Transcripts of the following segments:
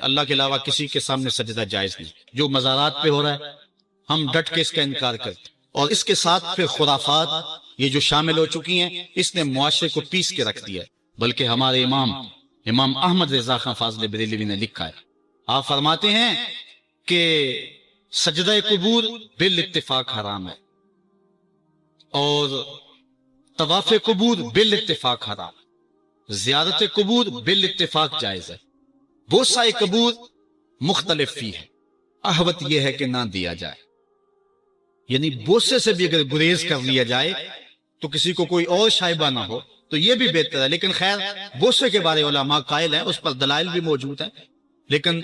اللہ کے علاوہ کسی کے سامنے سجدہ جائز نہیں. جو مزارات پہ ہو رہا ہے ہم ڈٹ کے اس کا انکار کرتے ہیں. اور اس کے ساتھ پھر خرافات یہ جو شامل ہو چکی ہیں، اس نے معاشرے کو پیس کے رکھ دیا ہے. بلکہ ہمارے امام احمد رضا خان فاضل بریلوی نے لکھا ہے، آپ فرماتے ہیں کہ سجدہ قبور بالاتفاق حرام ہے اور طواف قبور بالاتفاق حرام، زیارت قبور بالاتفاق جائز ہے. بوسہ قبور مختلف فی ہے، احوط یہ ہے کہ نہ دیا جائے. یعنی بوسے سے بھی اگر گریز کر لیا جائے تو کسی کو کوئی اور شائبہ نہ ہو تو یہ بھی بہتر ہے. لیکن خیر بوسے کے بارے علماء قائل ہیں، اس پر دلائل بھی موجود ہیں. لیکن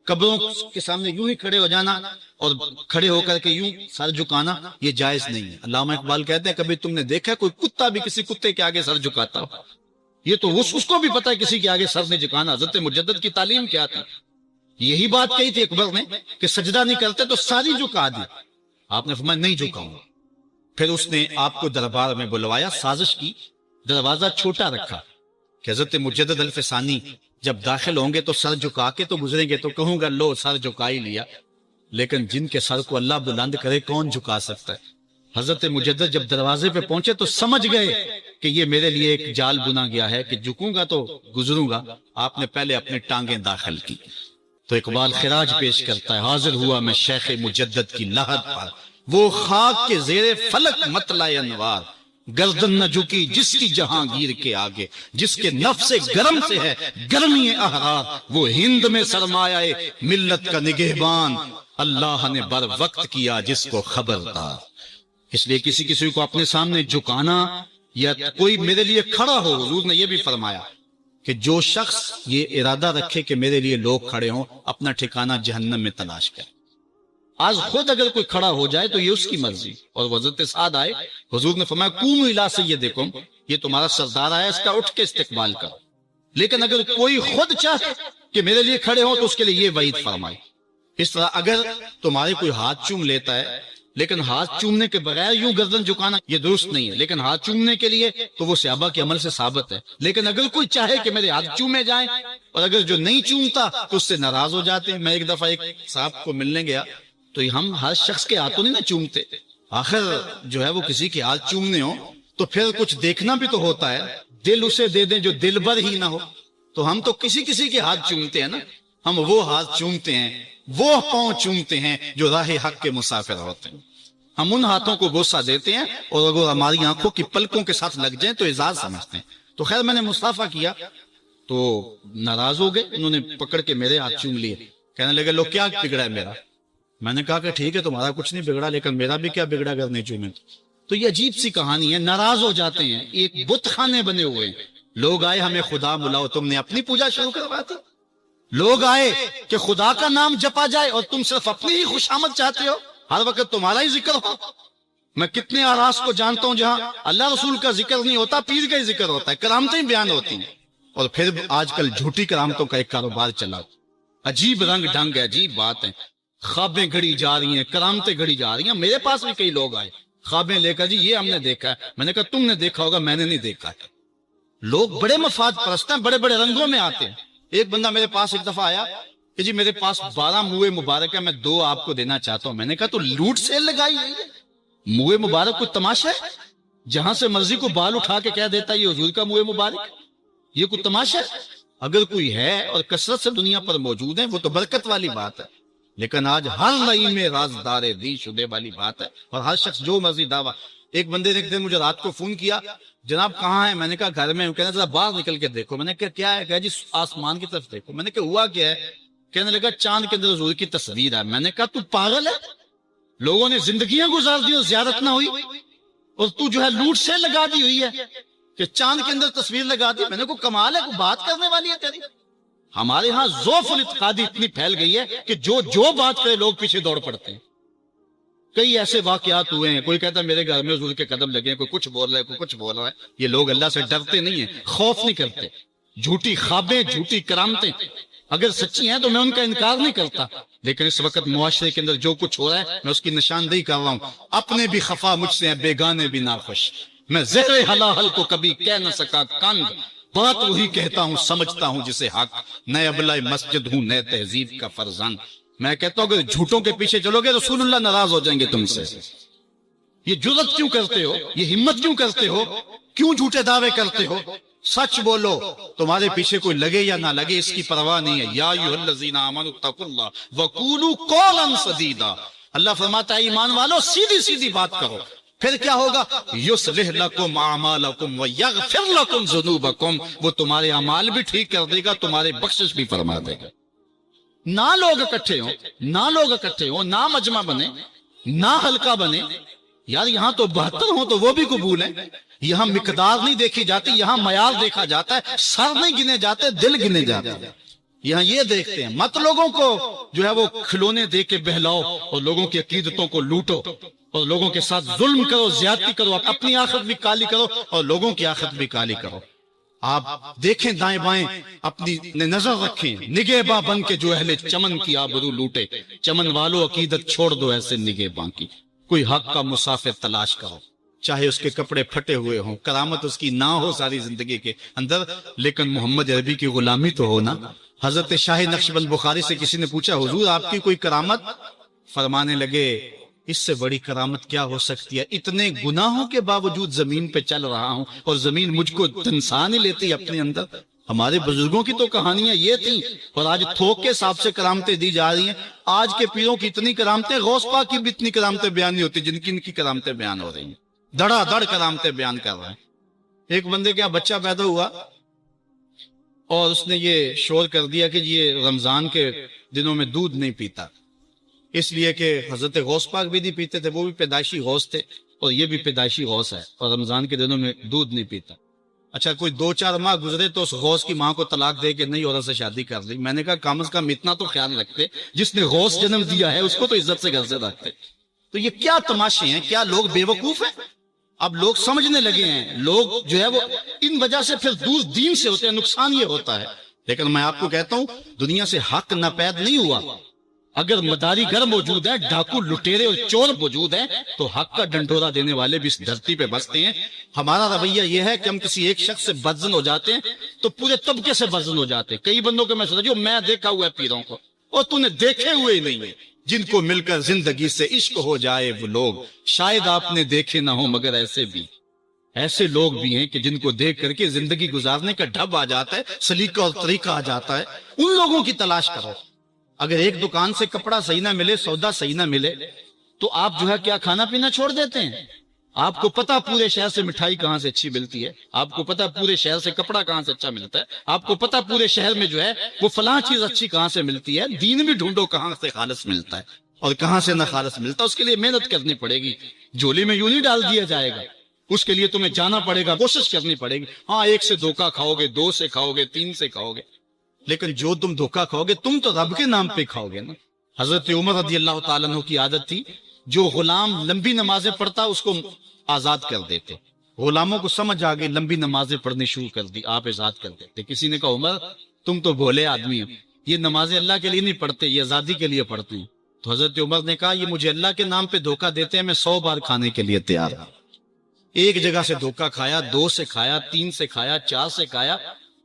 قبروں کے سامنے یوں ہی کھڑے ہو جانا اور کھڑے ہو کر کے یوں سر جھکانا یہ جائز نہیں ہے. علامہ اقبال کہتے ہیں کبھی تم نے دیکھا کوئی کتا بھی کسی کتے کے آگے سر جھکاتا ہو؟ یہ تو اس کو بھی پتا ہے کسی کے آگے سر نہیں جھکانا. حضرت مجدد کی تعلیم کیا تھی؟ یہی بات کہی تھی اکبر نے کہ سجدہ نہیں کرتے تو ساری جھکا دی. آپ نے فرمایا نہیں جھکاؤں گا. پھر اس نے آپ کو دربار میں بلوایا، سازش کی، دروازہ چھوٹا رکھا کہ حضرت مجدد الفسانی جب داخل ہوں گے تو سر جھکا کے تو گزریں گے تو کہوں گا لو سر جھکا ہی لیا. لیکن جن کے سر کو اللہ بلند کرے کون جھکا سکتا ہے؟ حضرت مجدد جب دروازے پہ پہنچے تو سمجھ گئے کہ یہ میرے لیے ایک جال بنا گیا ہے کہ جھکوں گا تو گزروں گا. آپ نے پہلے اپنی ٹانگیں داخل کی. تو اقبال خراج پیش کرتا ہے، حاضر ہوا میں شیخ مجدد کی لحد پر، وہ خاک کے زیر فلک مطلع انوار، گردن نہ جھکی جس کی جہانگیر کے آگے، جس کے نفس گرم سے ہے گرمی احرار، وہ ہند میں سرمایہ ملت کا نگہبان، اللہ نے بر وقت کیا جس کو خبردار. اس لیے کسی کو اپنے سامنے جھکانا یا کوئی میرے لیے کھڑا ہو، حضور نے یہ بھی فرمایا کہ جو شخص یہ ارادہ رکھے کہ میرے لیے لوگ کھڑے ہوں اپنا ٹھکانہ جہنم میں تلاش کرے. آج خود اگر کوئی کھڑا ہو جائے تو یہ اس کی مرضی. اور حضرت سعد آئے، حضور نے فرمایا قوموا الی سیدکم، یہ تمہارا سردار آیا، اس کا اٹھ کے استقبال کرو. لیکن اگر کوئی خود چاہے کہ میرے لیے کھڑے ہوں تو اس کے لیے یہ وعید فرمائی. اس طرح اگر تمہارے کوئی ہاتھ چوم لیتا ہے، لیکن ہاتھ چومنے کے بغیر یوں گردن جھکانا یہ درست نہیں ہے. لیکن ہاتھ چومنے کے لیے تو وہ صحابہ کے عمل سے ثابت ہے. لیکن اگر کوئی چاہے کہ میرے ہاتھ چومے جائیں اور اگر جو نہیں چومتا تو اس سے ناراض ہو جاتے ہیں. میں ایک دفعہ ایک صاحب کو ملنے گیا تو ہم ہر شخص کے ہاتھوں نہیں نہ چومتے، آخر جو ہے وہ کسی کے ہاتھ چومنے ہو تو پھر کچھ دیکھنا بھی تو ہوتا ہے. دل اسے دے دیں جو دل بر ہی نہ ہو. تو ہم تو کسی کے ہاتھ چومتے ہیں نا. ہم وہ ہاتھ چومتے ہیں، وہ پاؤں چومتے ہیں جو راہ حق کے مسافر ہوتے ہیں. ہم ان ہاتھوں کو بوسہ دیتے ہیں اور اگر ہماری آنکھوں کی پلکوں کے ساتھ لگ جائیں تو اعزاز سمجھتے ہیں. تو خیر میں نے مصافحہ کیا تو ناراض ہو گئے، انہوں نے پکڑ کے میرے ہاتھ چوم لیے. کہنے لگے لو کیا بگڑا ہے میرا؟ میں نے کہا کہ ٹھیک ہے تمہارا کچھ نہیں بگڑا لیکن میرا بھی کیا بگڑا اگر نہیں چومے تو یہ عجیب سی کہانی ہے. ناراض ہو جاتے ہیں. ایک بت خانے بنے ہوئے ہیں. لوگ آئے ہمیں خدا بلاؤ، تم نے اپنی پوجا شروع کروا دی. لوگ آئے کہ خدا کا نام جپا جائے اور تم صرف اپنی ہی خوشامد چاہتے ہو، ہر وقت تمہارا ہی ذکر ہو. میں کتنے آراس کو جانتا ہوں جہاں اللہ رسول کا ذکر نہیں ہوتا، پیر کا ہی ذکر ہوتا ہے، کرامتیں بیان ہوتی ہیں. اور پھر آج کل جھوٹی کرامتوں کا ایک کاروبار چلا. عجیب رنگ ڈھنگ ہے، عجیب بات ہے. خوابیں گھڑی جا رہی ہیں، کرامتیں گھڑی جا رہی ہیں. میرے پاس بھی کئی لوگ آئے خوابیں لے کر، جی یہ ہم نے دیکھا ہے. میں نے کہا تم نے دیکھا ہوگا، میں نے نہیں دیکھا ہے. لوگ بڑے مفاد پرست ہیں، بڑے بڑے رنگوں میں آتے ہیں. ایک بندہ میرے پاس ایک دفعہ آیا کہ جی میرے پاس 12 موئے مبارک ہے، میں 2 آپ کو دینا چاہتا ہوں. میں نے کہا تو لوٹ سیل لگائی ہے، موئے مبارک کوئی تماشا ہے؟ جہاں سے مرضی کو بال اٹھا کے کہہ دیتا ہے یہ حضور کا موئے مبارک، یہ کوئی تماشا ہے؟ اگر کوئی ہے اور کثرت سے دنیا پر موجود ہے وہ تو برکت والی بات ہے. لیکن آج ہر نئی میں رازدار دی شدے والی بات ہے اور ہر شخص جو مرضی دعویٰ. ایک بندے نے ایک دن مجھے رات کو فون کیا، جناب کہاں ہے؟ میں نے کہا گھر میں ہوں. کہنا ذرا باہر نکل کے دیکھو. میں نے کہا کیا ہے؟ کہا جی آسمان کی طرف دیکھو. میں نے کہا ہوا کیا ہے؟ کہنے لگا چاند کے اندر حضور کی تصویر ہے. میں نے کہا تو پاگل ہے؟ لوگوں نے زندگیاں گزار دی اور زیارت نہ ہوئی اور تو جو ہے لوٹ سے لگا دی ہوئی ہے کہ چاند کے اندر تصویر لگا دی. میں نے کہا کمال ہے، کوئی بات کرنے والی ہے تیری. ہمارے ہاں ذوف الاعتقادی اتنی پھیل گئی ہے کہ جو بات کرے لوگ پیچھے دوڑ پڑتے ہیں. کئی ایسے واقعات ہوئے ہیں، کوئی کہتا ہے میرے گھر میں حضور کے قدم لگے ہیں، کوئی کچھ بول رہا ہے، کوئی کچھ بول رہا ہے. یہ لوگ اللہ سے ڈرتے نہیں ہیں، خوف نہیں کرتے. جھوٹی خوابیں، جھوٹی کرامتیں اگر سچی ہیں تو میں ان کا انکار نہیں کرتا. لیکن اس وقت معاشرے کے اندر جو کچھ ہو رہا ہے میں اس کی نشاندہی کر رہا ہوں. اپنے بھی خفا مجھ سے ہیں، بیگانے بھی ناخوش. میں زہر حلاحل کو کبھی کہہ نہ سکا کند، بات وہی کہتا ہوں سمجھتا ہوں جسے حق، نئے ابلہ مسجد ہوں نئے تہذیب کا فرزند۔ میں کہتا ہوں اگر جھوٹوں کے پیچھے چلو گے رسول اللہ ناراض ہو جائیں گے تم سے۔ یہ جرأت کیوں کرتے ہو، یہ ہمت کیوں کرتے ہو، کیوں جھوٹے دعوے کرتے ہو؟ سچ بولو، تمہارے پیچھے کوئی لگے یا نہ لگے اس کی پرواہ نہیں ہے۔ یا ایھا الذین آمنوا اتقوا اللہ وقولوا قولا سدیدا، اللہ فرماتا ہے ایمان والو سیدھی سیدھی بات کرو، پھر کیا ہوگا؟ یصلح لکم اعمالکم ویغفر لکم ذنوبکم، وہ تمہارے اعمال بھی ٹھیک کر دے گا، تمہارے بخشش بھی فرما دے گا۔ نہ لوگ اکٹھے ہوں، نہ مجمع بنے، نہ حلقہ بنے، یار یہاں تو 72 ہوں تو وہ بھی قبول ہے۔ یہاں مقدار نہیں دیکھی جاتی، یہاں معیار دیکھا جاتا ہے، سر نہیں گنے جاتے، دل گنے جاتے ہیں۔ یہاں یہ دیکھتے ہیں، مت لوگوں کو جو ہے وہ کھلونے دے کے بہلاؤ اور لوگوں کی عقیدتوں کو لوٹو اور لوگوں کے ساتھ ظلم کرو، زیادتی کرو، اپنی آخرت بھی کالی کرو اور لوگوں کی آخرت بھی کالی کرو۔ آپ دیکھیں دائیں بائیں، اپنی نظر رکھیں، نگہباں بن کے جو اہل چمن کی آبرو لوٹے، چمن والو عقیدت چھوڑ دو ایسے نگہباں کی۔ کوئی حق کا مسافر تلاش کرو، چاہے اس کے کپڑے پھٹے ہوئے ہوں، کرامت اس کی نہ ہو ساری زندگی کے اندر، لیکن محمد عربی کی غلامی تو ہو نا۔ حضرت شاہ نقشبند بخاری سے کسی نے پوچھا حضور آپ کی کوئی کرامت؟ فرمانے لگے اس سے بڑی کرامت کیا ہو سکتی ہے؟ اتنے گناہوں کے باوجود زمین پہ چل رہا ہوں اور زمین مجھ کو دنسا نہیں لیتی اپنے اندر۔ ہمارے بزرگوں کی تو کہانیاں یہ تھیں، اور آج تھوک کے حساب سے کرامتیں دی جا رہی ہیں۔ آج کے پیروں کی اتنی کرامتیں، غوث پاک کی بھی اتنی کرامتیں بیان نہیں ہوتی جن کی ان کی کرامتیں بیان ہو رہی ہیں، دڑا دڑ کرامتیں بیان کر رہے ہیں۔ ایک بندے کا بچہ پیدا ہوا اور اس نے یہ شور کر دیا کہ یہ رمضان کے دنوں میں دودھ نہیں پیتا، اس لیے کہ حضرت غوث پاک بھی نہیں پیتے تھے، وہ بھی پیدائشی غوث تھے اور یہ بھی پیدائشی غوث ہے، اور رمضان کے دنوں میں دودھ نہیں پیتا۔ اچھا کوئی 2-4 ماہ گزرے تو اس غوث کی ماں کو طلاق دے کے نئی عورت سے شادی کر لی۔ میں نے کہا کم از کم اتنا تو خیال رکھتے، جس نے غوث جنم دیا ہے اس کو تو عزت سے گھر سے رکھتے۔ تو یہ کیا تماشے ہیں؟ کیا لوگ بے وقوف ہیں؟ اب لوگ سمجھنے لگے ہیں، لوگ جو ہے وہ ان وجہ سے پھر دور دین سے ہوتے ہیں، نقصان یہ ہوتا ہے۔ لیکن میں آپ کو کہتا ہوں دنیا سے حق ناپید نہیں ہوا۔ اگر مداری گر موجود ہے، ڈاکو لٹیرے اور چور موجود ہیں، تو حق کا ڈنڈورا دینے والے بھی اس دھرتی پہ بستے ہیں۔ ہمارا رویہ یہ ہے کہ ہم کسی ایک شخص سے بدزن ہو جاتے ہیں تو پورے طبقے سے بدزن ہو جاتے ہیں۔ کئی بندوں کو میں سمجھو میں دیکھا ہوا ہے پیروں کو، اور تو نے دیکھے ہوئے ہی نہیں ہے، جن کو مل کر زندگی سے عشق ہو جائے وہ لوگ شاید آپ نے دیکھے نہ ہو، مگر ایسے لوگ بھی ہیں کہ جن کو دیکھ کر کے زندگی گزارنے کا ڈھب آ جاتا ہے، سلیقہ اور طریقہ آ جاتا ہے۔ ان لوگوں کی تلاش کرو۔ اگر ایک دکان سے کپڑا صحیح نہ ملے، سودا صحیح نہ ملے، تو آپ جو ہے کیا کھانا پینا چھوڑ دیتے ہیں؟ آپ کو پتا پورے شہر سے مٹھائی کہاں سے اچھی ملتی ہے، آپ کو پتا پورے شہر سے کپڑا کہاں سے اچھا ملتا ہے، آپ کو پتا پورے شہر میں جو ہے وہ فلاں چیز اچھی کہاں سے ملتی ہے۔ دین بھی ڈھونڈو کہاں سے خالص ملتا ہے اور کہاں سے نہ خالص ملتا ہے، اس کے لیے محنت کرنی پڑے گی۔ جھولی میں یوں نہیں ڈال دیا جائے گا، اس کے لیے تمہیں جانا پڑے گا، کوشش کرنی پڑے گی۔ ہاں 1 سے دھوکہ کھاؤ گے، 2 سے کھاؤ گے، 3 سے کھاؤ گے، لیکن جو تم دھوکہ کھاؤ گے تم تو رب کے نام پہ کھاؤ گے نا۔ حضرت عمر رضی اللہ تعالیٰ عنہ کی عادت تھی، جو غلام لمبی نمازیں پڑھتا اس کو آزاد کر دیتے۔ غلاموں کو سمجھ آ گئی، لمبی نمازیں پڑھنی شروع کر دی، آپ آزاد کر دیتے۔ کسی نے کہا عمر تم تو بھولے آدمی ہو، یہ نمازیں اللہ کے لیے نہیں پڑھتے، یہ آزادی کے لیے پڑھتے ہیں۔ تو حضرت عمر نے کہا یہ مجھے اللہ کے نام پہ دھوکہ دیتے ہیں، میں 100 بار کھانے کے لیے تیار ہوں۔ ایک جگہ سے دھوکہ کھایا، 2 سے کھایا، 3 سے کھایا، 4 سے کھایا،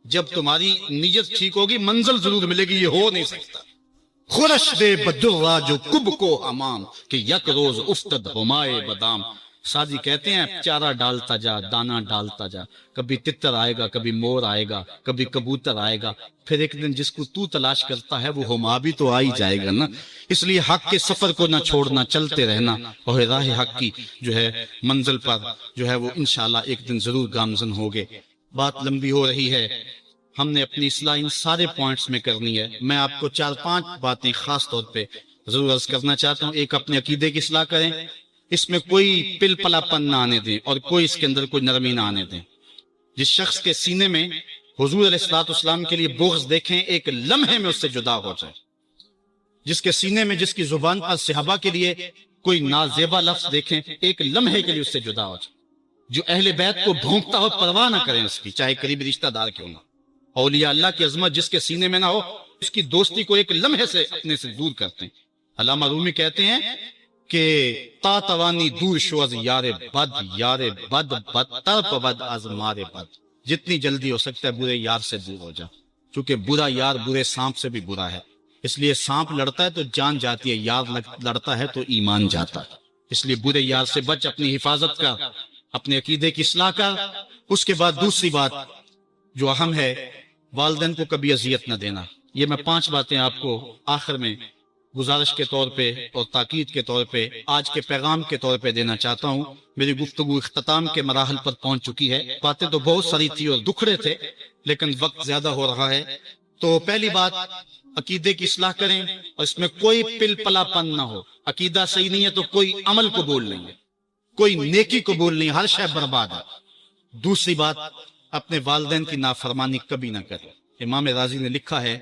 جب تمہاری نیت ٹھیک ہوگی منزل ضرور ملے گی۔ یہ ہو نہیں سکتا۔ خورش دے بدرا جو کب کو امام کہ یک روز افتد ہمائے بدام۔ سادی کہتے ہیں چارہ ڈالتا جا، دانہ ڈالتا جا، کبھی تتر آئے گا، کبھی مور آئے گا، کبھی کبوتر آئے گا، پھر ایک دن جس کو تو تلاش کرتا ہے وہ ہما بھی تو آ ہی جائے گا نا۔ اس لیے حق کے سفر کو نہ چھوڑنا، چلتے رہنا، اور راہ حق کی جو ہے منزل پر جو ہے وہ انشاءاللہ ایک دن ضرور گامزن ہوگے۔ بات لمبی ہو رہی ہے، ہم نے اپنی اصلاح ان سارے پوائنٹس میں کرنی ہے۔ میں آپ کو 4-5 باتیں خاص طور پہ ضرور عرض کرنا چاہتا ہوں۔ ایک، اپنے عقیدے کی اصلاح کریں، اس میں کوئی پل پلا پن نہ آنے دیں اور کوئی اس کے اندر کوئی نرمی نہ آنے دیں۔ جس شخص کے سینے میں حضور علیہ الصلوۃ والسلام کے لیے بغض دیکھیں، ایک لمحے میں اس سے جدا ہو جائے۔ جس کے سینے میں، جس کی زبان پر صحابہ کے لیے کوئی نازیبا لفظ دیکھیں، ایک لمحے کے لیے اس سے جدا ہو جائے۔ جو اہل بیت کو بھونکتا ہو پرواہ نہ کریں اس کی، چاہے قریبی رشتہ دار کیوں نہ۔ اولیاء اللہ کی عظمت جس کے سینے میں نہ ہو، اس کی دوستی کو ایک لمحے سے اپنے سے دور کرتے ہیں۔ علامہ رومی کہتے ہیں کہ تا توانی دور شو از یار بد، یار بد بدتر پود از مار بد۔ جتنی جلدی ہو سکتا ہے برے یار سے دور ہو جا، چونکہ برا یار برے سانپ سے بھی برا ہے، اس لیے سانپ لڑتا ہے تو جان جاتی ہے، یار لڑتا ہے تو ایمان جاتا ہے، اس لیے برے یار سے بچ، اپنی حفاظت کر، اپنے عقیدے کی اصلاح کر۔ اس کے بعد دوسری بات جو اہم ہے، والدین کو کبھی اذیت نہ دینا۔ یہ میں 5 باتیں آپ کو آخر میں گزارش کے طور پہ اور تاکید کے طور پہ آج کے پیغام کے طور پہ دینا چاہتا ہوں۔ میری گفتگو اختتام کے مراحل پر پہنچ چکی ہے، باتیں تو بہت ساری تھی اور دکھڑے تھے، لیکن وقت زیادہ ہو رہا ہے۔ تو پہلی بات، عقیدے کی اصلاح کریں اور اس میں کوئی پل پلا پن نہ ہو۔ عقیدہ صحیح نہیں ہے تو کوئی عمل قبول نہیں ہے، کوئی نیکی قبول نہیں، ہر شے برباد ہے۔ دوسری بات، اپنے والدین کی نافرمانی کبھی نہ کرے۔ امام رازی نے لکھا ہے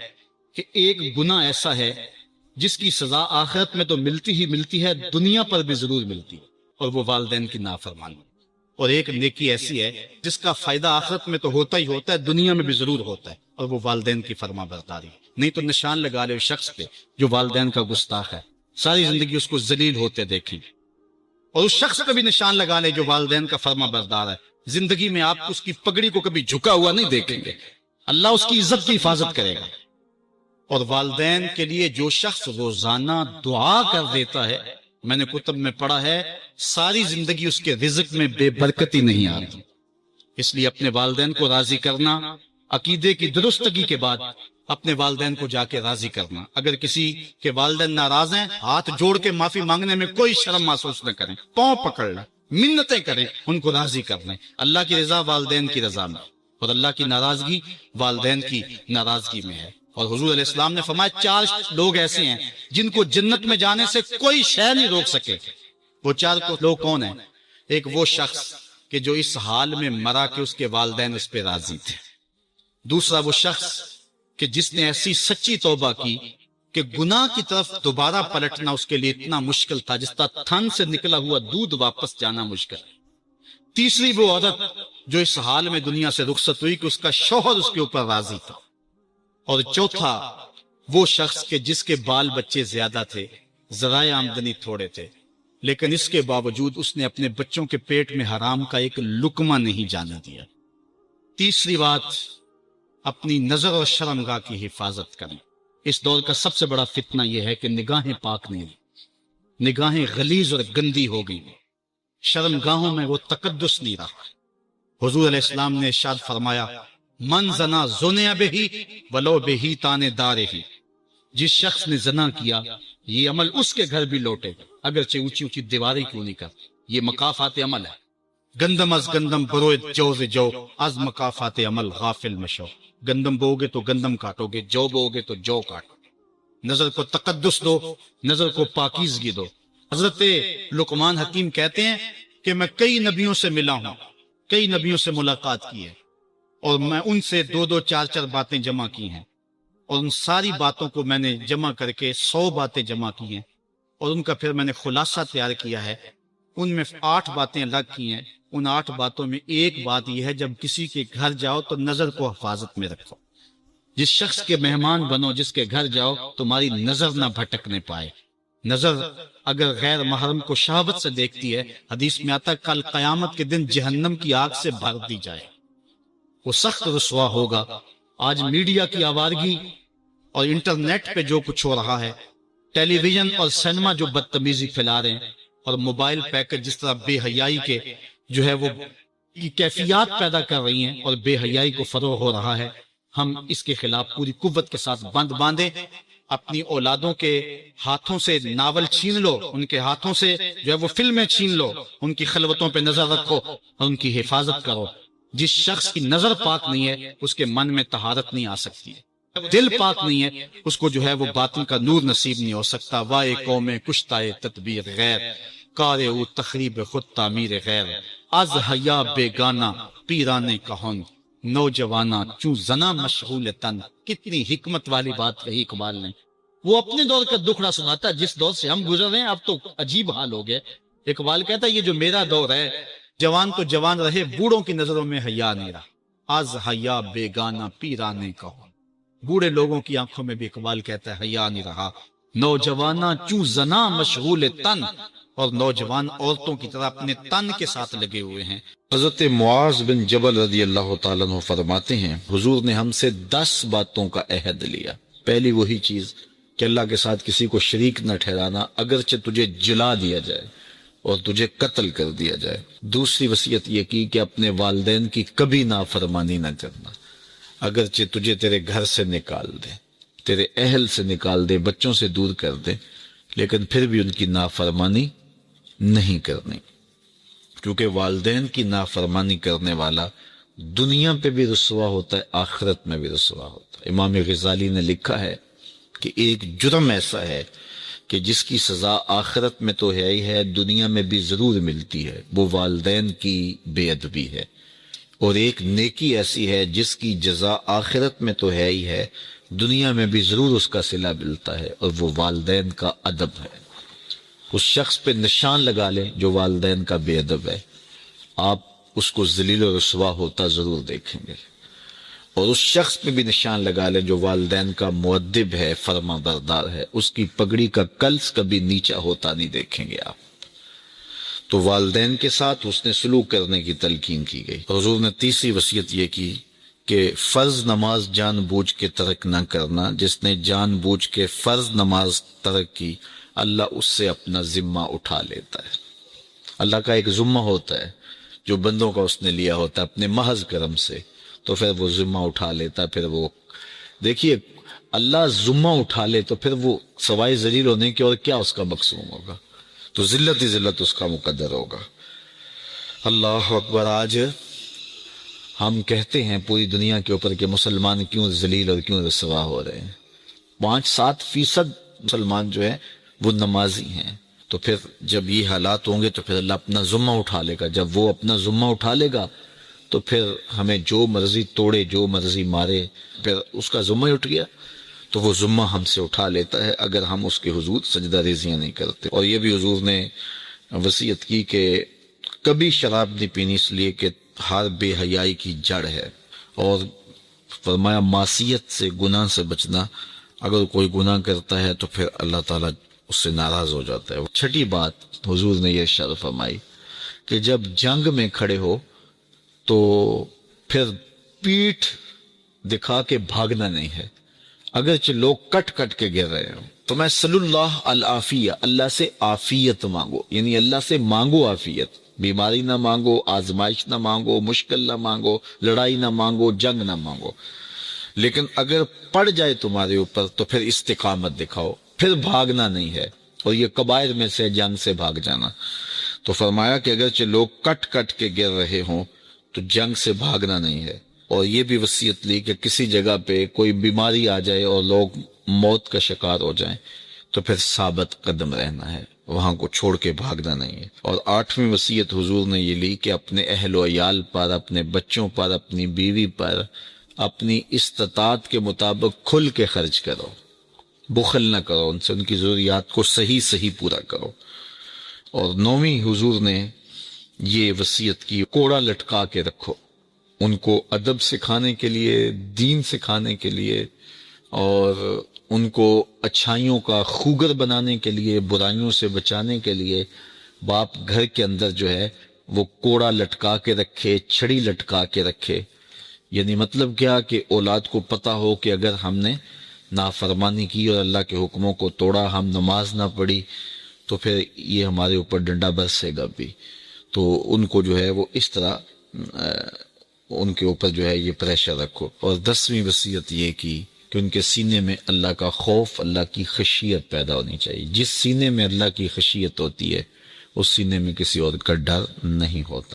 کہ ایک گناہ ایسا ہے جس کی سزا آخرت میں تو ملتی ہی ملتی ہے، دنیا پر بھی ضرور ملتی ہے، اور وہ والدین کی نافرمانی۔ اور ایک نیکی ایسی ہے جس کا فائدہ آخرت میں تو ہوتا ہی ہوتا ہے، دنیا میں بھی ضرور ہوتا ہے، اور وہ والدین کی فرما برداری۔ نہیں تو نشان لگا لے اس شخص پہ جو والدین کا گستاخ ہے، ساری زندگی اس کو ذلیل ہوتے دیکھیں، اور اس شخص پہ بھی نشان لگا لے جو والدین کا فرما بردار ہے، زندگی میں آپ اس کی پگڑی کو کبھی جھکا ہوا نہیں دیکھیں گے، اللہ اس کی عزت کی حفاظت کرے گا۔ اور والدین کے لیے جو شخص روزانہ دعا کر دیتا ہے، میں نے کتب میں پڑھا ہے، ساری زندگی اس کے رزق میں بے برکتی نہیں آتی۔ اس لیے اپنے والدین کو راضی کرنا، عقیدے کی درستگی کے بعد اپنے والدین کو جا کے راضی کرنا۔ اگر کسی کے والدین ناراض ہیں، ہاتھ جوڑ کے معافی مانگنے میں کوئی شرم محسوس نہ کریں، پاؤں پکڑ لیں، منتیں کریں، ان کو راضی کر لیں۔ اللہ کی رضا والدین کی رضا میں، اور اللہ کی ناراضگی والدین کی ناراضگی میں ہے۔ اور حضور علیہ السلام نے فرمایا 4 لوگ ایسے ہیں جن کو جنت میں جانے سے کوئی شے نہیں روک سکے۔ وہ 4 لوگ کون ہیں؟ ایک وہ شخص کہ جو اس حال میں مرا کہ اس کے والدین اس پہ راضی تھے۔ دوسرا وہ شخص کہ جس نے ایسی سچی توبہ کی کہ گناہ کی طرف دوبارہ پلٹنا اس کے لیے اتنا مشکل تھا جس طرح تھن سے نکلا ہوا دودھ واپس جانا مشکل۔ تیسری وہ عورت جو اس حال میں دنیا سے رخصت ہوئی کہ اس کا شوہر اس کے اوپر راضی تھا۔ اور چوتھا وہ شخص کہ جس کے بال بچے زیادہ تھے، ذرائع آمدنی تھوڑے تھے، لیکن اس کے باوجود اس نے اپنے بچوں کے پیٹ میں حرام کا ایک لقمہ نہیں جانے دیا۔ تیسری بات، اپنی نظر اور شرمگاہ کی حفاظت کریں۔ اس دور کا سب سے بڑا فتنہ یہ ہے کہ نگاہیں پاک نہیں، نگاہیں غلیظ اور گندی ہو گئی، شرمگاہوں میں وہ تقدس نہیں رہا۔ حضور علیہ السلام نے ارشاد فرمایا، من زنا زنیا بہی ولو بہی تانے دارے ہی، جس شخص نے زنا کیا یہ عمل اس کے گھر بھی لوٹے، اگرچہ اونچی اونچی دیواریں کیوں نہیں کر۔ یہ مکافات عمل ہے۔ گندم از گندم بروید جو ز جو، از مکافات عمل غافل مشو۔ گندم بو گے تو گندم کاٹو گے، جو بو گے تو جو کاٹو۔ نظر کو تقدس دو، نظر کو پاکیزگی دو۔ حضرت لقمان حکیم کہتے ہیں کہ میں کئی نبیوں سے ملا ہوں، کئی نبیوں سے ملاقات کی ہے، اور میں ان سے 2 4 باتیں جمع کی ہیں، اور ان ساری باتوں کو میں نے جمع کر کے 100 باتیں جمع کی ہیں، اور ان کا پھر میں نے خلاصہ تیار کیا ہے۔ ان میں 8 باتیں الگ کی ہیں۔ ان 8 باتوں میں ایک بات یہ ہے، جب کسی کے گھر جاؤ تو نظر کو حفاظت میں رکھو۔ جس شخص کے مہمان بنو، جس کے گھر جاؤ، تمہاری نظر نہ بھٹکنے پائے۔ نظر اگر غیر محرم کو شہوت سے دیکھتی ہے، حدیث میں آتا ہے کل قیامت کے دن جہنم کی آگ سے بھر دی جائے، وہ سخت رسوا ہوگا۔ آج میڈیا کی آوارگی اور انٹرنیٹ پہ جو کچھ ہو رہا ہے، ٹیلی ویژن اور سینما جو بدتمیزی پھیلا رہے ہیں، اور موبائل پیکج جس طرح بے حیائی کے جو ہے وہ کیفیات پیدا کر رہی ہیں اور بے حیائی کو فروغ ہو رہا ہے، ہم اس کے خلاف پوری قوت کے ساتھ بند باندھیں۔ اپنی اولادوں کے ہاتھوں سے ناول چھین لو، ان کے ہاتھوں سے جو ہے وہ فلمیں چھین لو، ان کی خلوتوں پہ نظر رکھو اور ان کی حفاظت کرو۔ جس شخص کی نظر پاک نہیں ہے اس کے من میں طہارت نہیں آ سکتی ہے، دل پاک نہیں ہے اس کو جو ہے وہ باطن کا نور نصیب نہیں ہو سکتا۔ وائے قوم کشتائے تدبیر غیر، کار او تخریب خود تعمیر غیر، از حیا بیگانہ پیرانے کہن، نوجوانہ چوں زنا مشغول تن۔ کتنی حکمت والی بات کہی اقبال نے۔ وہ اپنے دور کا دکھڑا سناتا ہے، جس دور سے ہم گزر رہے ہیں اب تو عجیب حال ہو گئے۔ اقبال کہتا ہے یہ جو میرا دور ہے، جوان تو جوان رہے، بوڑھوں کی نظروں میں حیا نہیں رہا۔ از حیا بیگانہ پیرانے کہن، بوڑھے لوگوں کی آنکھوں میں بھی اقبال کہتا ہے حیا نہیں رہا۔ نوجوانہ چوں زنا مشغول تن، اور نوجوان عورتوں کی طرح اپنے تن کے ساتھ لگے ہوئے ہیں۔ حضرت معاذ بن جبل رضی اللہ تعالیٰ عنہ فرماتے ہیں حضور نے ہم سے 10 باتوں کا عہد لیا۔ پہلی وہی چیز کہ اللہ کے ساتھ کسی کو شریک نہ ٹھہرانا، اگرچہ تجھے جلا دیا جائے اور تجھے قتل کر دیا جائے۔ دوسری وصیت یہ کی کہ اپنے والدین کی کبھی نافرمانی نہ کرنا، اگرچہ تجھے تیرے گھر سے نکال دے، تیرے اہل سے نکال دے، بچوں سے دور کر دے، لیکن پھر بھی ان کی نافرمانی نہیں کرنی، کیونکہ والدین کی نافرمانی کرنے والا دنیا پہ بھی رسوا ہوتا ہے، آخرت میں بھی رسوا ہوتا ہے۔ امام غزالی نے لکھا ہے کہ ایک جرم ایسا ہے کہ جس کی سزا آخرت میں تو ہے ہی ہے، دنیا میں بھی ضرور ملتی ہے، وہ والدین کی بے ادبی ہے، اور ایک نیکی ایسی ہے جس کی جزا آخرت میں تو ہے ہی ہے، دنیا میں بھی ضرور اس کا صلہ ملتا ہے، اور وہ والدین کا ادب ہے۔ اس شخص پہ نشان لگا لیں جو والدین کا بے ادب ہے، آپ اس کو ذلیل و رسوا ہوتا ضرور دیکھیں گے، اور اس شخص پہ بھی نشان لگا لیں جو والدین کا مؤدب ہے، فرما بردار ہے، اس کی پگڑی کا کلس کبھی نیچا ہوتا نہیں دیکھیں گے آپ۔ تو والدین کے ساتھ حسن سلوک کرنے کی تلقین کی گئی۔ حضور نے تیسری وصیت یہ کی کہ فرض نماز جان بوجھ کے ترک نہ کرنا، جس نے جان بوجھ کے فرض نماز ترک کی اللہ اس سے اپنا ذمہ اٹھا لیتا ہے۔ اللہ کا ایک ذمہ ہوتا ہے جو بندوں کا اس نے لیا ہوتا ہے اپنے محض کرم سے، تو پھر وہ ذمہ اٹھا لیتا ہے۔ پھر وہ دیکھیے اللہ ذمہ اٹھا لے تو پھر وہ سوائے ذلیل ہونے کے اور کیا اس کا مقصوم ہوگا، تو ذلت ہی ذلت اس کا مقدر ہوگا۔ اللہ اکبر۔ آج ہم کہتے ہیں پوری دنیا کے اوپر کہ مسلمان کیوں ذلیل اور کیوں رسوا ہو رہے ہیں، 5-7% مسلمان جو ہے وہ نمازی ہیں، تو پھر جب یہ حالات ہوں گے تو پھر اللہ اپنا ذمہ اٹھا لے گا۔ جب وہ اپنا ذمہ اٹھا لے گا تو پھر ہمیں جو مرضی توڑے، جو مرضی مارے، پھر اس کا ذمہ اٹھ گیا تو وہ ذمہ ہم سے اٹھا لیتا ہے اگر ہم اس کے حضور سجدہ ریزیاں نہیں کرتے۔ اور یہ بھی حضور نے وصیت کی کہ کبھی شراب نہیں پینی، اس لیے کہ ہر بے حیائی کی جڑ ہے، اور فرمایا معصیت سے، گناہ سے بچنا، اگر کوئی گناہ کرتا ہے تو پھر اللہ تعالیٰ اس سے ناراض ہو جاتا ہے۔ چھٹی بات حضور نے یہ ارشاد فرمائی کہ جب جنگ میں کھڑے ہو تو پھر پیٹھ دکھا کے بھاگنا نہیں ہے، اگرچہ لوگ کٹ کٹ کے گر رہے ہوں تو میں صلی اللہ العافیہ، اللہ سے عافیت مانگو، یعنی اللہ سے مانگو عافیت، بیماری نہ مانگو، آزمائش نہ مانگو، مشکل نہ مانگو، لڑائی نہ مانگو، جنگ نہ مانگو، لیکن اگر پڑ جائے تمہارے اوپر تو پھر استقامت دکھاؤ، پھر بھاگنا نہیں ہے، اور یہ کبائر میں سے جنگ سے بھاگ جانا۔ تو فرمایا کہ اگرچہ لوگ کٹ کٹ کے گر رہے ہوں تو جنگ سے بھاگنا نہیں ہے، اور یہ بھی وصیت لی کہ کسی جگہ پہ کوئی بیماری آ جائے اور لوگ موت کا شکار ہو جائیں تو پھر ثابت قدم رہنا ہے، وہاں کو چھوڑ کے بھاگنا نہیں ہے۔ اور 8ویں وصیت حضور نے یہ لی کہ اپنے اہل و عیال پر، اپنے بچوں پر، اپنی بیوی پر اپنی استطاعت کے مطابق کھل کے خرچ کرو، بخل نہ کرو، ان سے ان کی ضروریات کو صحیح پورا کرو۔ اور 9ویں حضور نے یہ وصیت کی کوڑا لٹکا کے رکھو، ان کو ادب سکھانے کے لیے، دین سکھانے کے لیے، اور ان کو اچھائیوں کا خوگر بنانے کے لیے، برائیوں سے بچانے کے لیے باپ گھر کے اندر جو ہے وہ کوڑا لٹکا کے رکھے، چھڑی لٹکا کے رکھے۔ یعنی مطلب کیا کہ اولاد کو پتہ ہو کہ اگر ہم نے نافرمانی کی اور اللہ کے حکموں کو توڑا، ہم نماز نہ پڑھی، تو پھر یہ ہمارے اوپر ڈنڈا برسے گا بھی۔ تو ان کو جو ہے وہ اس طرح ان کے اوپر جو ہے یہ پریشر رکھو۔ اور 10ویں وصیت یہ کی کہ ان کے سینے میں اللہ کا خوف، اللہ کی خشیت پیدا ہونی چاہیے۔ جس سینے میں اللہ کی خشیت ہوتی ہے اس سینے میں کسی اور کا ڈر نہیں ہوتا۔